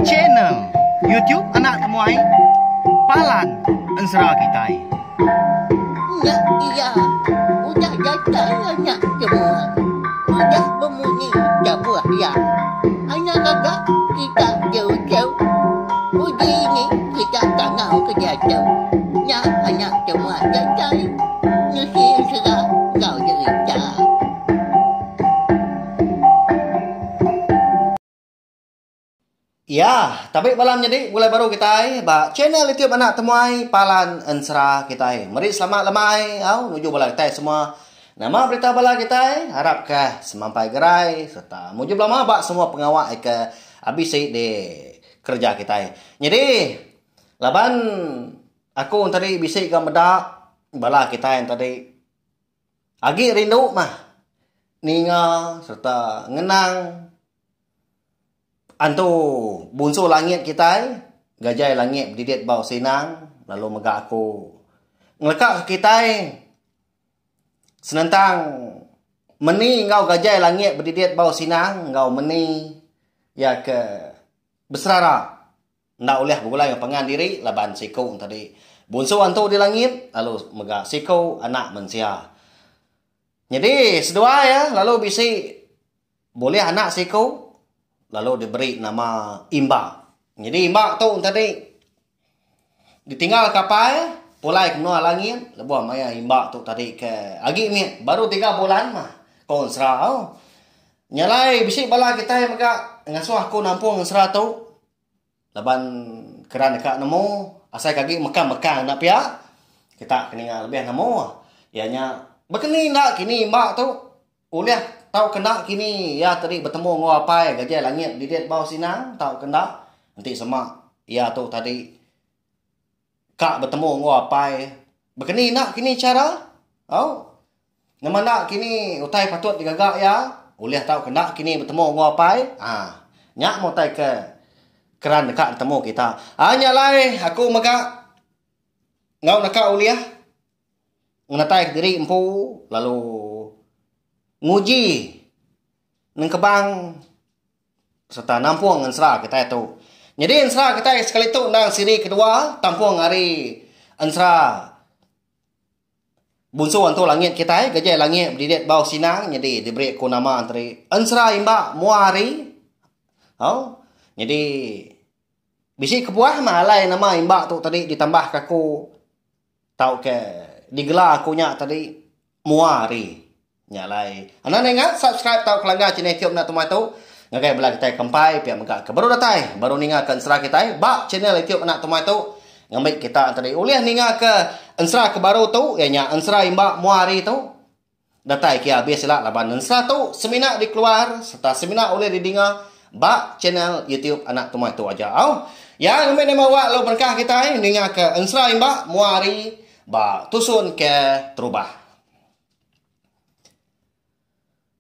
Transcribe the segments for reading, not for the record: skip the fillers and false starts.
channel YouTube anak temuai Palan Ensra kita. Ya, iya. Udah datang anak semua. Udah berbunyi sebuah ya. Anak kakak kita jauh-jauh. Uji ini kita tak mau kejatuh. Ya, anak semua datang. Nusi serah kau cerita. Ya, tapi malam jadi mulai baru kita channel YouTube anak temuai Palan Ensra kita. Mari selamat lemai menuju bala kita semua. Nama berita bala kita harap ke semampai gerai serta muju lama bak semua pengawal ke habis di kerja kita. Jadi laban aku tadi bisik ke medak bala kita yang tadi agi rindu mah ninga serta ngenang antu bunso langit kita gajai langit berdidit bau sinang lalu megak aku ngelekak kita senentang meni ngau gajai langit berdidit bau sinang ngau meni ya ke besrara ndak oleh begulai yang pengan diri laban sikau tadi bunso antu di langit lalu megak sikau anak mensia. Jadi sedua ya lalu bisi boleh anak sikau lalu diberi nama Imba. Jadi Imba tu tadi ditinggal kapal, pulai ke benua langit, lebuh maya Imba tu tadi ke agi ni baru 3 bulan mah. Kau Ensra. Nyalai bisik bala kita yang maka ngasuh aku nampung Ensra tu. Laban keran dekat nemu, asal kaki mekang-mekang nak pia. Kita kena lebih nemu. Ianya berkeni nak kini Imba tu uleh tahu kena kini ya tadi bertemu ngau apai gajah langit didit bau sinang tahu kena nanti semak ya tu tadi kak bertemu ngau apai berkeni nak kini cara nama nak kini utai patut digagak ya boleh tahu kena kini bertemu ngau apai nyak mau tai ke keran dekat bertemu kita nyalai aku maka ngau nak uliah ngatai diri empu lalu nguji neng kebang serta nampung Ensra kita itu. Jadi Ensra kita sekali itu nang siri kedua tampung hari Ensra bunso antu langit kita gajah langit berdidit bau sinang jadi diberi ku nama antri Ensra Imba Muari. Jadi bisi kebuah malai nama Imba tu tadi ditambah kaku tahu ke digelar aku nya tadi Muari. Nyalai. Anda ingat subscribe tahu kelanggar channel YouTube nak temui tu. Ngagai belah kita kempai pihak megak ke baru datai. Baru ninga ke Ensra kita. Bak channel YouTube nak temui tu. Ngambil kita tadi ulih ninga ke Ensra ke baru tu. Ianya Ensra Imba Muari tu. Datai kia biasalah laban Ensra tu seminar dikeluar serta seminar oleh didinga bak channel YouTube anak temui tu aja. Ya ngambil nama wak lo berkah kita ninga ke Ensra Imba Muari bak tusun ke terubah.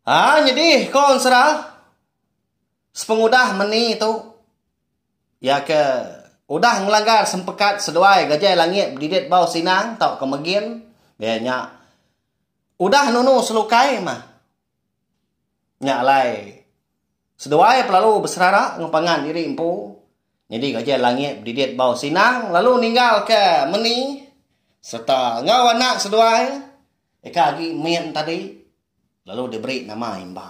Jadi kau Ensra sepengudah meni tu ya ke udah ngelanggar sempekat seduai gajah langit berdidit bau sinang tau kemegin bianya udah nunu selukai mah nyak lai seduai pelalu beserara ngepangan diri empu jadi gajah langit berdidit bau sinang lalu ninggal ke meni serta ngau anak seduai eka lagi mien tadi lalu diberi nama Imba.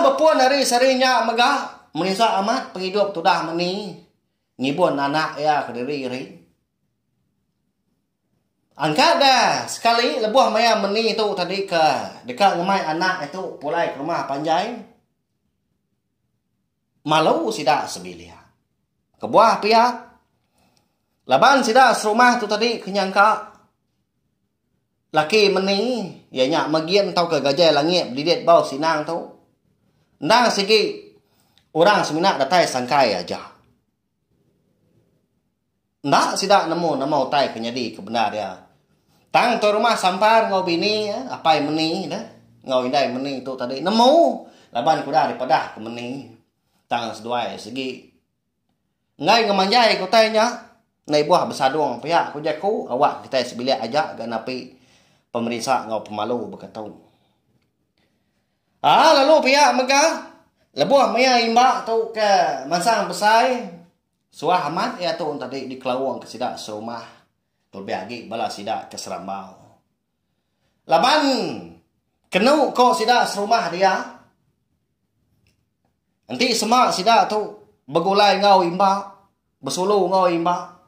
Berpuan hari sarinya megah menisa amat penghidup tu dah meni ngibun anak ya ke diri. Angkat dah sekali lebuh maya meni tu tadi ke dekat ngemai anak itu pulai ke rumah panjai. Malu sidak sebilia. Kebuah pihak. Laban sidak serumah tu tadi kenyangka laki meni ianya megien tau ke gajah langit berdidit bau sinang tu. Ndang segi orang seminak datai sangkai aja. Ndak sidak nemu nama utai kenyadi kebenar dia. Tang tu rumah sampar ngau bini apa meni dah. Ngau indai meni tu tadi nemu laban kuda daripada ke meni. Tang seduai segi ngai ngemanjai ku tanya nai buah besadung pihak ku jaku awak kita sebilik aja ganapi pemerintah ngau pemalu berkata. Lalu pihak megah Lebuh maya imba tu ke mansang besai. Suah amat ya tu tadi di kelawang ke sidak serumah. Lebih lagi bala sidak ke Serambau. Laban kenu ko sidak serumah dia. Nanti semak sidak tu begulai ngau imba, bersulu ngau imba.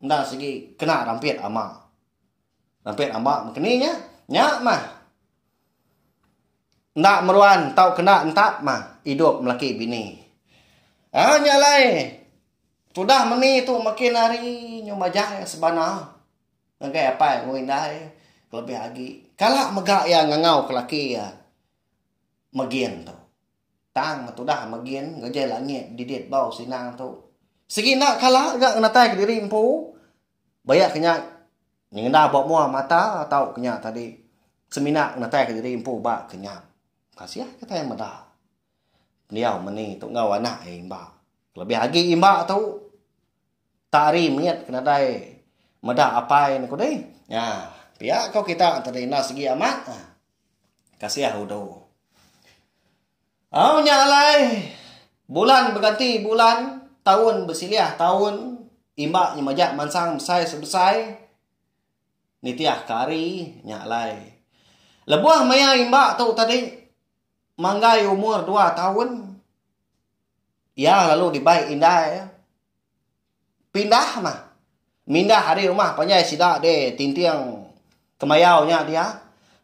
Ndak segi kena rampit ama. Rampit ama makninya nya mah. Ndak meruan tau kena entap mah hidup melaki bini. Nyalai. Sudah meni tu makin hari nyumajah sebana. Ngagai apa ngoi dai lebih lagi. Kalak megak ya ngangau kelaki ya. Magien tu. Tang tu dah magien ngajai langit didit bau sinang tu. Segi nak kalak gak natai ke diri empu. Bayak kenyak nyenda bawa mua mata atau kenyak tadi seminak natai ke diri empu ba kenyak. Kasih kata yang meda. Dia meni tu ngau anak imba. Lebih lagi imba tu tari miat kena dai meda apa ini ko dai. Ya, pihak kau kita tadi nak segi amat. Kasih hudo. Nyalai. Bulan berganti bulan, tahun bersiliah tahun, imba nyemajak mansang besai sebesai. Nitiah kari nyalai. Lebuah maya imba tu tadi manggai umur 2 tahun. Ya lalu dibaik indah ya. Pindah mah. Mindah hari rumah panjai sidak de tintiang kemayaunya dia.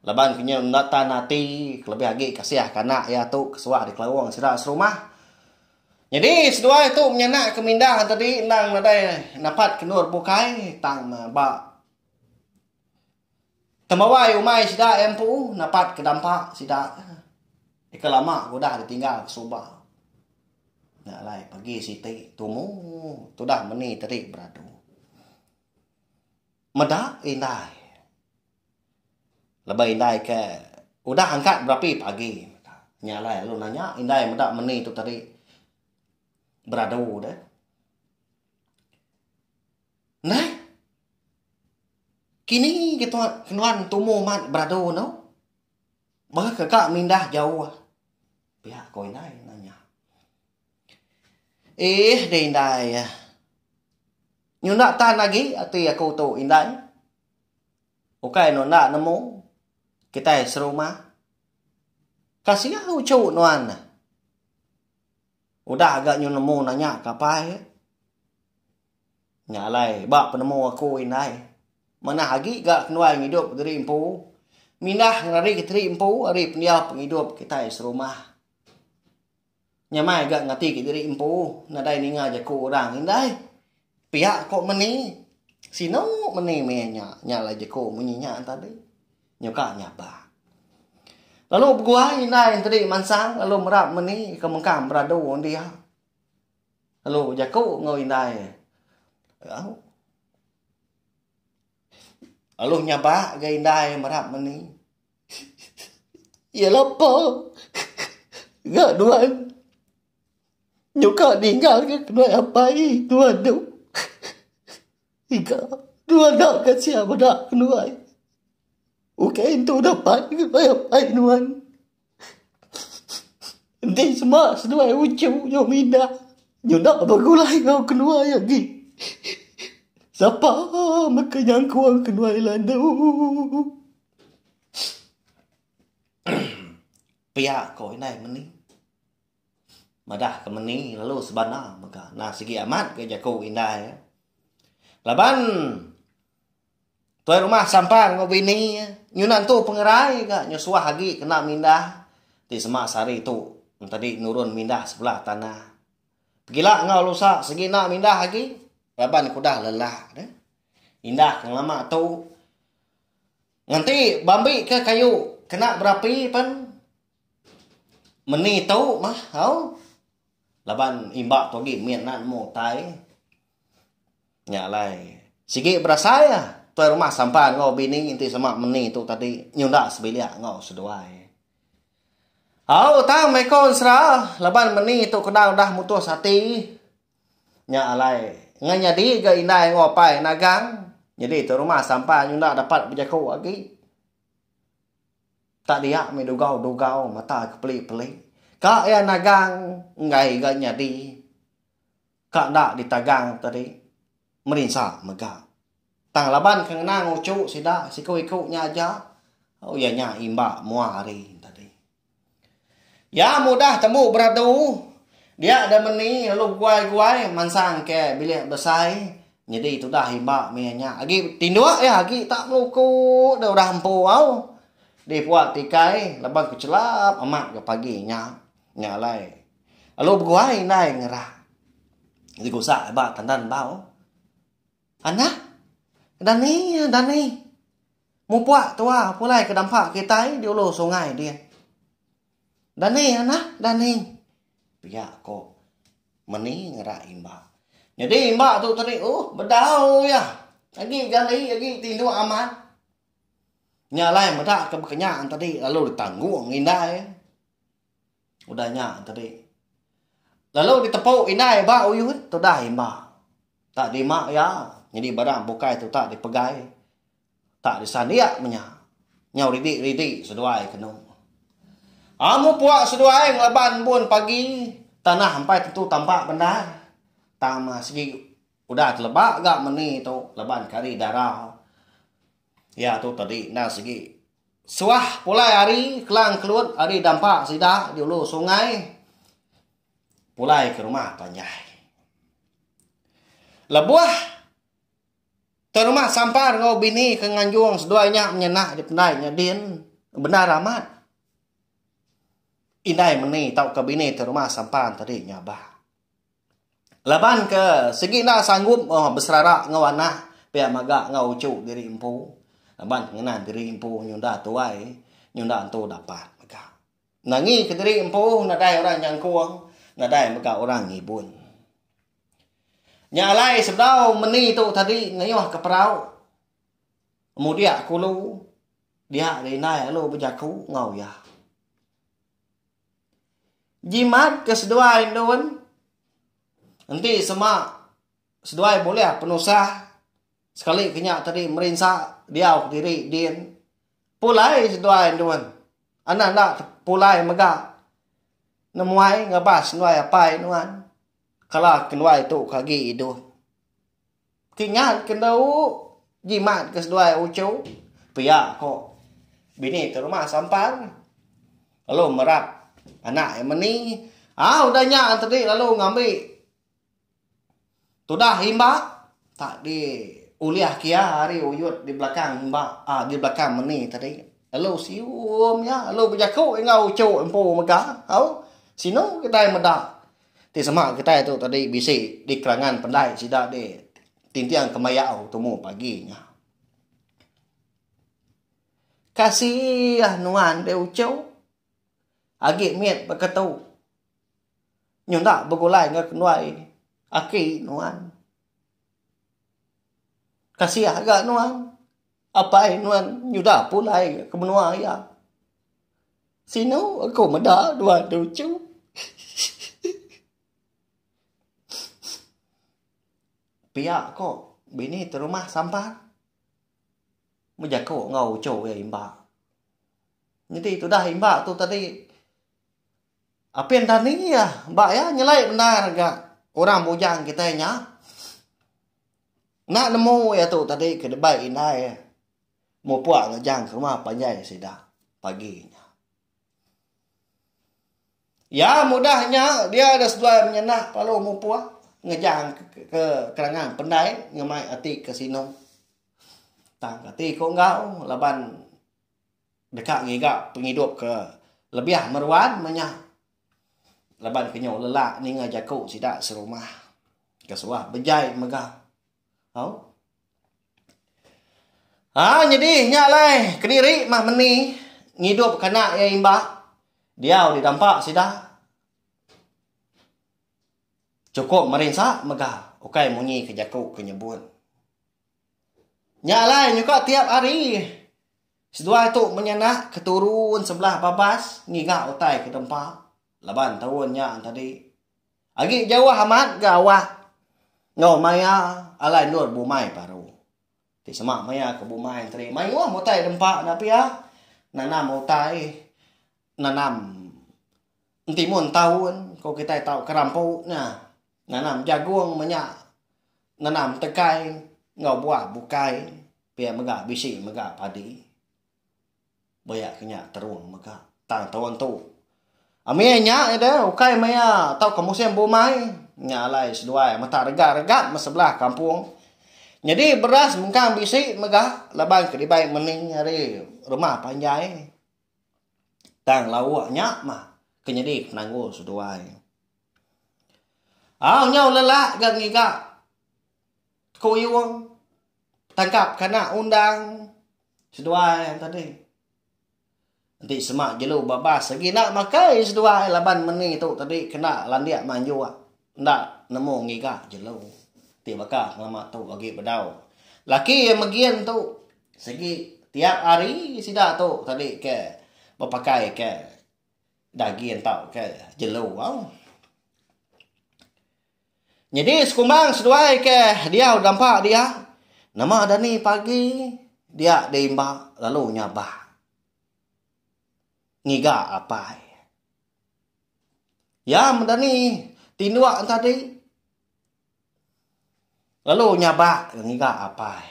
Laban kenya nata nati lebih lagi kasih kanak ya tu kesuah di kelawang sidak serumah. Jadi sedua itu menyenak kemindah tadi nang nadai napat kenur bukai tang ba. Temawai umai sidak empu napat kedampak sidak. Ika lama udah ditinggal ke Subang. Nak lai pergi siti tumu tu dah meni tadi beradu. Meda indai. Lebih indai ke udah angkat berapa pagi. Nyalai lu nanya indai meda meni tu tadi beradu dah. Nah. Kini kita kenuan tumu mat beradu no. Bah kakak mindah jauh. Pihak kau indai nanya. Indai ya. Nyunda tan lagi ati aku tu indai. Okay no nak nemu. Kita serumah. Kasih aku cu nuan. Udah agak nyu nemu nanya kapai. Nyalai bak penemu aku indai. Mana lagi gak kenuai hidup dari empu. Mindah ngari kitri empu ari pendial penghidup kita serumah. Nyamai gak ngati ke diri empu nadai ninga jaku orang indai pihak kok meni sino meni menya nyala jaku munyinya tadi nyoka nyaba lalu gua indai tadi mansang lalu merap meni kemengkam beradu dia lalu jaku ngau indai lalu nyaba ga indai merap meni ya lapo gak duan nyoka tinggal ke kedua apa tuan tu. Ika dua nak ke siapa nak kedua. Okey itu dapat kedua apa tuan. Nanti semua sedua ucu yo minda. Yo nak bagulai kau kedua lagi. Siapa makanya kuang kedua landu. Pihak kau ini meni. Madah ke meni lalu sebana maka nah segi amat ke jaku indah ya. Laban tuai rumah sampang ngo bini nyunan tu pengerai ka nyusuah lagi kena mindah di semak sari tu tadi nurun mindah sebelah tanah. Gila ngau lusa segi nak mindah lagi laban kudah lelah deh. Indah kang lama tu nganti bambi ke kayu kena berapi pan meni tu mah hau laban imbak tu gi mian nan mo tai nya lai sigi berasa ya tuai rumah sampan ngau bini inti semak meni tu tadi nyunda sebelia ngau seduai hau tang mekon sra laban meni tu kena dah mutus hati nya lai nganya di ga indai ngau pai nagang jadi tu rumah sampan nyunda dapat berjaku lagi tak dia me dugau mata kepeli-peli Kak ya nagang ngai ga nyadi. Kak nak ditagang tadi merinsa mega. Tang laban kang nang ucu sida sikau ikau nya aja. Oh ya nya imba mua hari tadi. Ya mudah temu beradu. Dia ada meni lalu guai-guai mansang ke bilik besai. Jadi itu dah imba mianya. Agi tindua ya agi tak meluku dah udah hampu au. Di puak tikai laban kecelap amat ke paginya. Nyalai. Lalu guai nai ngerah. Jadi kusak ba tandan bau. Anak Dani. Mu puak tua pulai ke dampak kita di ulu sungai dia. Dani anak Dani. Pihak kok meni ngerak imba. Jadi imba tu tadi bedau ya. Lagi gali lagi tindu aman. Nyalai medak ke kenyaan tadi lalu ditanggung indai. Udahnya tadi. Lalu ditepuk indai ba uyut tu dah imba. Tak dimak ya. Jadi barang bukai tu tak dipegai. Tak disandiak menya. Nyau ridik seduai kenung. Amu puak seduai ngelaban bun pagi. Tanah sampai tentu tampak benda. Tama segi udah telebak gak meni tu leban kari darah. Ya tu tadi nah segi. Suah pulai hari kelang kelut hari dampak sida di ulu sungai. Pulai ke rumah panjai. Lebuah terumah sampar ngau bini ke nganjung seduanya menyenak di pendainya din. Benar amat. Indai meni tau ke bini terumah sampar tadi nyabah. Laban ke segi nak sanggup beserara ngau anak. Pihak maga ngau ucu diri empu. Laban kengenan diri empu nyunda tuai. Nyunda tu dapat. Nangi ke diri empu nadai orang yang kuang. Nadai maga orang ngibun. Nyalai sedau meni tu tadi ngayuh ke perau. Kemudian kulu. Dia dari nai lu berjaku ngau ya. Jimat ke seduai doon. Nanti semak seduai boleh penusah. Sekali kenyak tadi merinsak diau diri din. Pulai seduai doon. Anak nak pulai megak. Nemuai ngabas nuai apai nuan. Kalau kenuai tu kagi itu. Kingat kendau jimat ke seduai ucu. Pihak kok. Bini ke rumah sampar. Lalu merap. Anak yang meni. Udahnya tadi lalu ngambil. Tu dah himba. Tak di uliah kia hari uyut di belakang himba. Di belakang meni tadi. Lalu sium ya. Lalu berjaku ngau ucu empu megah. Sino kita yang medak. Ti semak kita itu tadi bisik di kerangan pendai sidak di tintiang kemayau temu paginya. Kasih nuan de ucau. Agik miet berkatu. Nyunda begulai ngak nuai. Aki nuan. Kasih agak nuan. Apai nuan nyuda pulai ke menua ya. Sino aku medak nuan de ucau. Pihak kok bini terumah sampah. Menjaku ngau ucu ya imba. Jadi itu dah imba tu tadi. Apa yang tadi ya. Mbak ya nyelai benar gak. Orang bujang kita nya. Nak nemu ya tu tadi ke debai inai ya. Mau puak ngejang ke rumah panjai sida. Paginya. Ya mudahnya dia ada seduai menyenak. Lalu mau puak. Ngejang ke kerangan pendai. Ngemai ati ke sino. Tang ati kok ngau. Laban dekat ngigak penghidup ke lebih meruan menya. Laban kenyau lelak ni ngajaku sidak serumah. Kesuah bejai megah. Jadi nyalai kediri mah meni ngidup kena ya imba. Dia didampak sidak. Cukup merinsak megah. Ukai munyi kejaku kenyebun. Nyalai juga tiap hari. Sedua itu menyenak keturun sebelah babas. Ngigak utai ke tempat. Laban tahunnya tadi. Agi jauh amat gawah. Ngau maya alai nur bumai baru. Ti semak maya ke bumai tadi. Mayu mutai tempat napi ya. Nanam utai. Nanam timun tahun ko kita tahu kerampu nah nanam jagung banyak nanam tekai ngau buah bukai pia mega bisi mega padi banyak kenya terung mega tang tahun tu ame nya ada ukai maya tau kamu sem bomai nya lai seduai mata rega-rega sebelah kampung. Jadi beras mengkang bisi mega laban ke dibai mening hari rumah panjai. Tang lawaknya mah kenyedi nanggo seduai. Nyau lelak gak ngigak kuyuang tangkap kena undang seduai tadi. Nanti semak jelu babas lagi nak makai seduai laban mening tu tadi kena landiak manju. Ndak nemu ngigak jelu. Tiba-tiba ngama tu lagi bedau. Laki yang magian tu segi tiap hari sida tu tadi ke berpakai ke daging tau ke jelu. Jadi sekumbang seduai ke dia dampak dia. Nama ada ni pagi dia diimbak lalu nyabah. Ngiga apa? Ya mendani tinduak tadi. Lalu nyabak ngiga apa?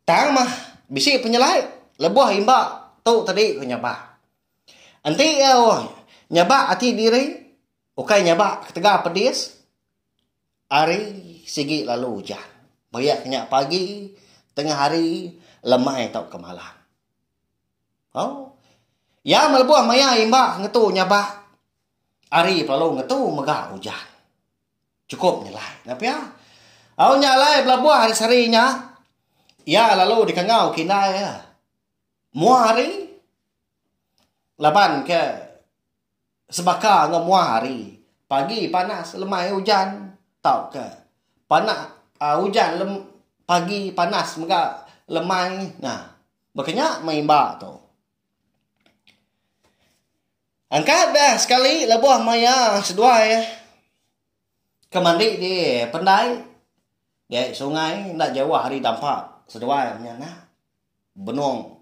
Tang mah bisi penyelai lebuh imbak tu tadi ke nyabak. Anti nyabak ati diri ukai nyabak ketega pedis. Hari sigi lalu hujan. Banyak kenyak pagi tengah hari lemai tau ke malam. Ya melebuh maya imbak ngetu nyabak. Hari lalu ngetu megah hujan. Cukup nyelai. Tapi ya nyalai belabuah hari sarinya. Ya lalu dikengau kinai ya. Muah hari. Laban ke sebaka ngemuah hari. Pagi panas lemai hujan. Tahu ke? Panas hujan pagi panas mega lemai. Nah, makanya maimba tu. Angkat dah sekali lebuah maya seduai. Kemandi di pendai. Dia sungai nak jauh hari dampak seduai punya nak benung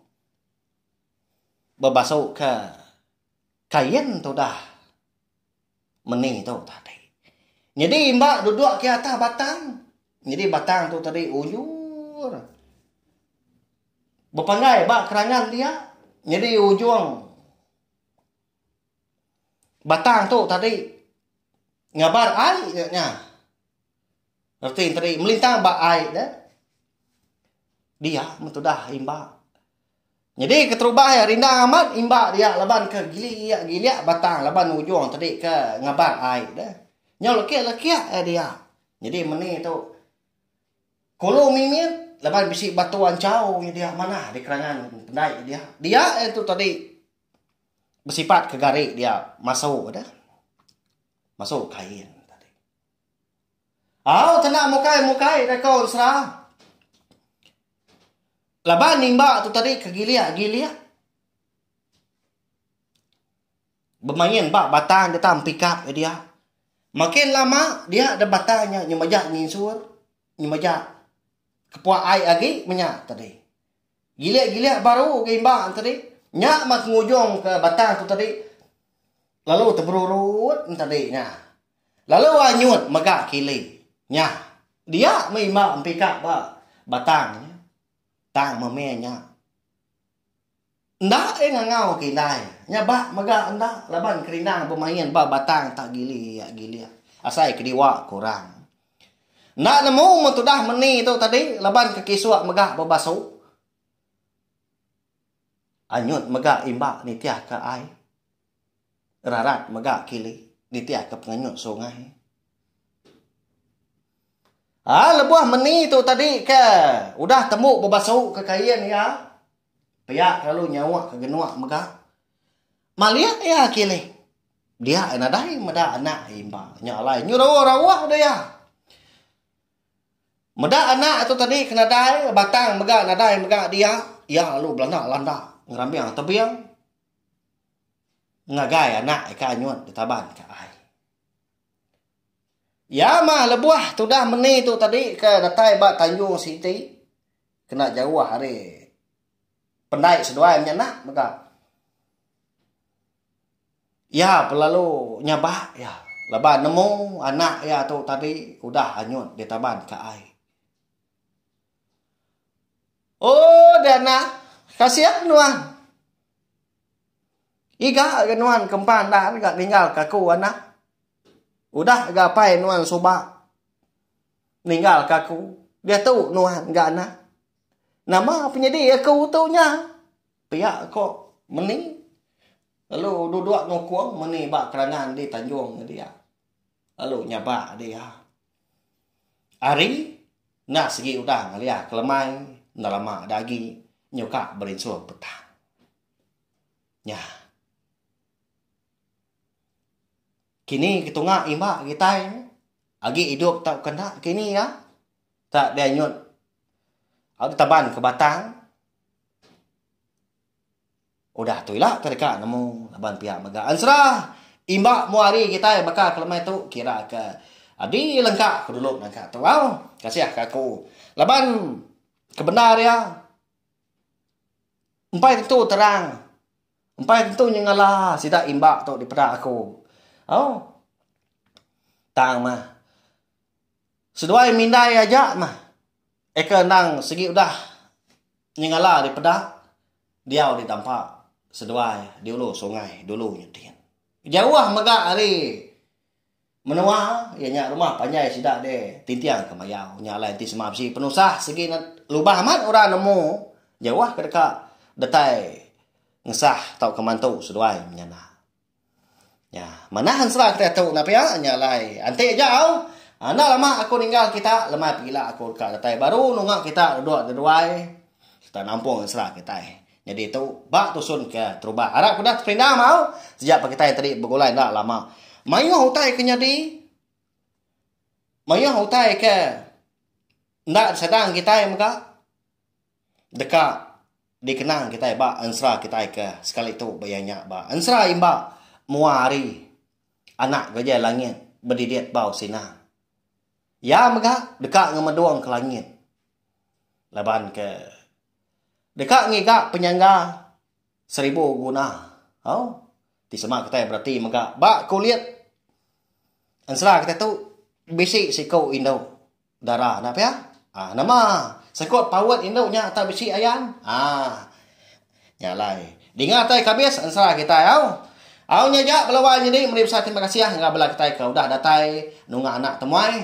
berbasuh ke kain tu dah meni tu tadi. Jadi mbak duduk ke atas batang. Jadi batang tu tadi ujur. Berpanggai bak kerangan dia. Jadi ujung batang tu tadi ngabar airnya. Arti tadi melintang bak air dah. Dia mentudah imbak. Jadi keterubah ya rindang amat imbak dia laban ke giliak batang laban ujung tadi ke ngabar air dah. Nyau lekiak dia. Jadi meni tu kolo mimit laban bisi batuan jauh dia mana di kerangan pendai dia. Dia itu tadi bersifat kegarik dia masuk dah. Masuk kain. Tenang mukai dah kau serah. Laban nimba tu tadi ke giliak. Bermain bak batang dia tam pick up dia. Makin lama dia ada batangnya nyemajak nyinsur, nyemajak kepuak air lagi menyak tadi. Giliak baru ke imbang tadi. Nyak mak ngujung ke batang tu tadi. Lalu terberurut tadi nya. Lalu anyut megak kili. Nya, dia memang pick up batangnya. Tang memenya. Ndak ngangau kinai. Nya bak megak ndak laban kerindang bermain batang tak gili. Asai kediwa kurang. Ndak nemu mentudah meni tu tadi laban ke kisuak megak berbasuh. Anyut megak imbak nitiah ke ai. Rarat megak kili nitiah ke penganyut sungai. Lebuah meni tu tadi ke udah temu berbasuh ke kain ya. Piak lalu nyawa ke genuak megak. Malia ya kili. Dia nadai meda anak imbak nyalai nyurawah dia. Meda anak tu tadi kena dai batang megak nadai megak dia. Ya lalu belanda landa ngerambiang tebiang. Ngagai anak ke anyut ditaban ke ai. Ya mah lebuah tu dah meni tu tadi ke datai bak Tanjung Siti. Kena jauh hari. Pendai seduai menyenak maka. Ya, pelalu nyabak ya. Laban nemu anak ya tu tadi udah hanyut di taban ke ai. Oh, dana kasihan nuan. Iga nuan kempan dah gak tinggal kaku anak. Udah gapai nuan soba. Ninggal kaku. Dia tahu nuan gak anak. Nama penyedia aku taunya. Pihak kok meni. Lalu duduk ngokuang meni bak kerangan di Tanjung dia. Lalu nyabak dia. Hari nak segi udah ngalia kelemai nalama dagi nyoka berinsul petang. Ya. Kini kitunga imbak kita agi hidup tak kena kini ya. Tak dia nyut. Ada taban ke Batang. Udah tu lah terdekat nemu laban pihak magaan serah. Imbak muari kita bakal kelemai tu kira ke adi lengkap ke dulu lengkap tu. Wow, kasih ke aku. Laban kebenar ya. Empai tentu terang. Empai tentu nyengala sida imbak tu di pedak aku. Oh. Tang mah. Seduai mindai aja mah. Eka nang segi udah nyengala di pedak. Dia di tampak seduai di ulu sungai dulu nyetin. Jauh megak hari menua ya nyak rumah panjai sidak de tintiang ke mayau nyak lain ti semap si penusah segi lubah amat orang nemu jauh ke dekat detai ngesah tau kemantu seduai menyana. Ya, mana hanslah kita tahu napa ya nyak lai. Ante jauh. Ana lama aku ninggal kita lemah pila aku dekat detai baru nungak kita dua-duai kita nampung hanslah kita. Jadi itu bak tusun ke terubah. Harap kuda perindah mau. Sejak pagi tadi tadi bergulai tak lama. Mayu hutai ke nyadi. Mayu hutai ke. Ndak sedang kita yang muka. Dekat. Dikenang kita bak. Ansra kita ke. Sekali itu bayangnya bak. Ansra imba. Muari. Anak gajah langit. Berdidiat bau sinang. Ya muka. Dekat ngemeduang ke langit. Laban ke. Dekat ngigak penyangga 1000 guna. Oh, di semak kita berarti maka bak kulit. Ansra kita tu bisi siko Indo darah apa ya? Nama sekot pawat Indo nya tak bisi ayan. Nyalai. Dengar tai kabis ansra kita au. Au nya ja belawan jadi meri besar terima kasih ngah bela kita ke udah datai nungga anak temuai.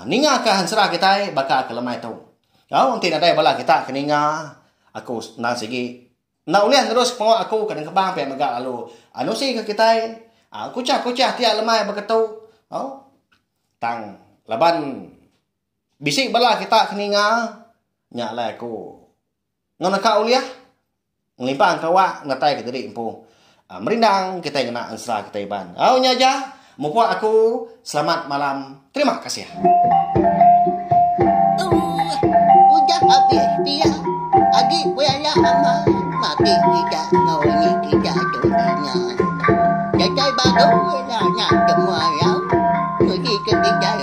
Ninga ke ansra kita bakal ke lemai tu. Au nanti datai bala kita ke ninga. Aku nang segi nak ulian terus pengok aku kadang kebang pihak megak lalu anu sih ke kita kucah tiap lemai begitu oh tang laban bisik bala kita keninga nyak lah aku ngono ka uliah ngelimpang kawa ngatai ke tadi empu merindang kita kena ansra kita iban au nyaja mupo aku selamat malam terima kasih Udah habis dia Agi punya ama mati tidak ngawini tidak jodinya. Jajai baru lah nak semua yang pergi ke tidak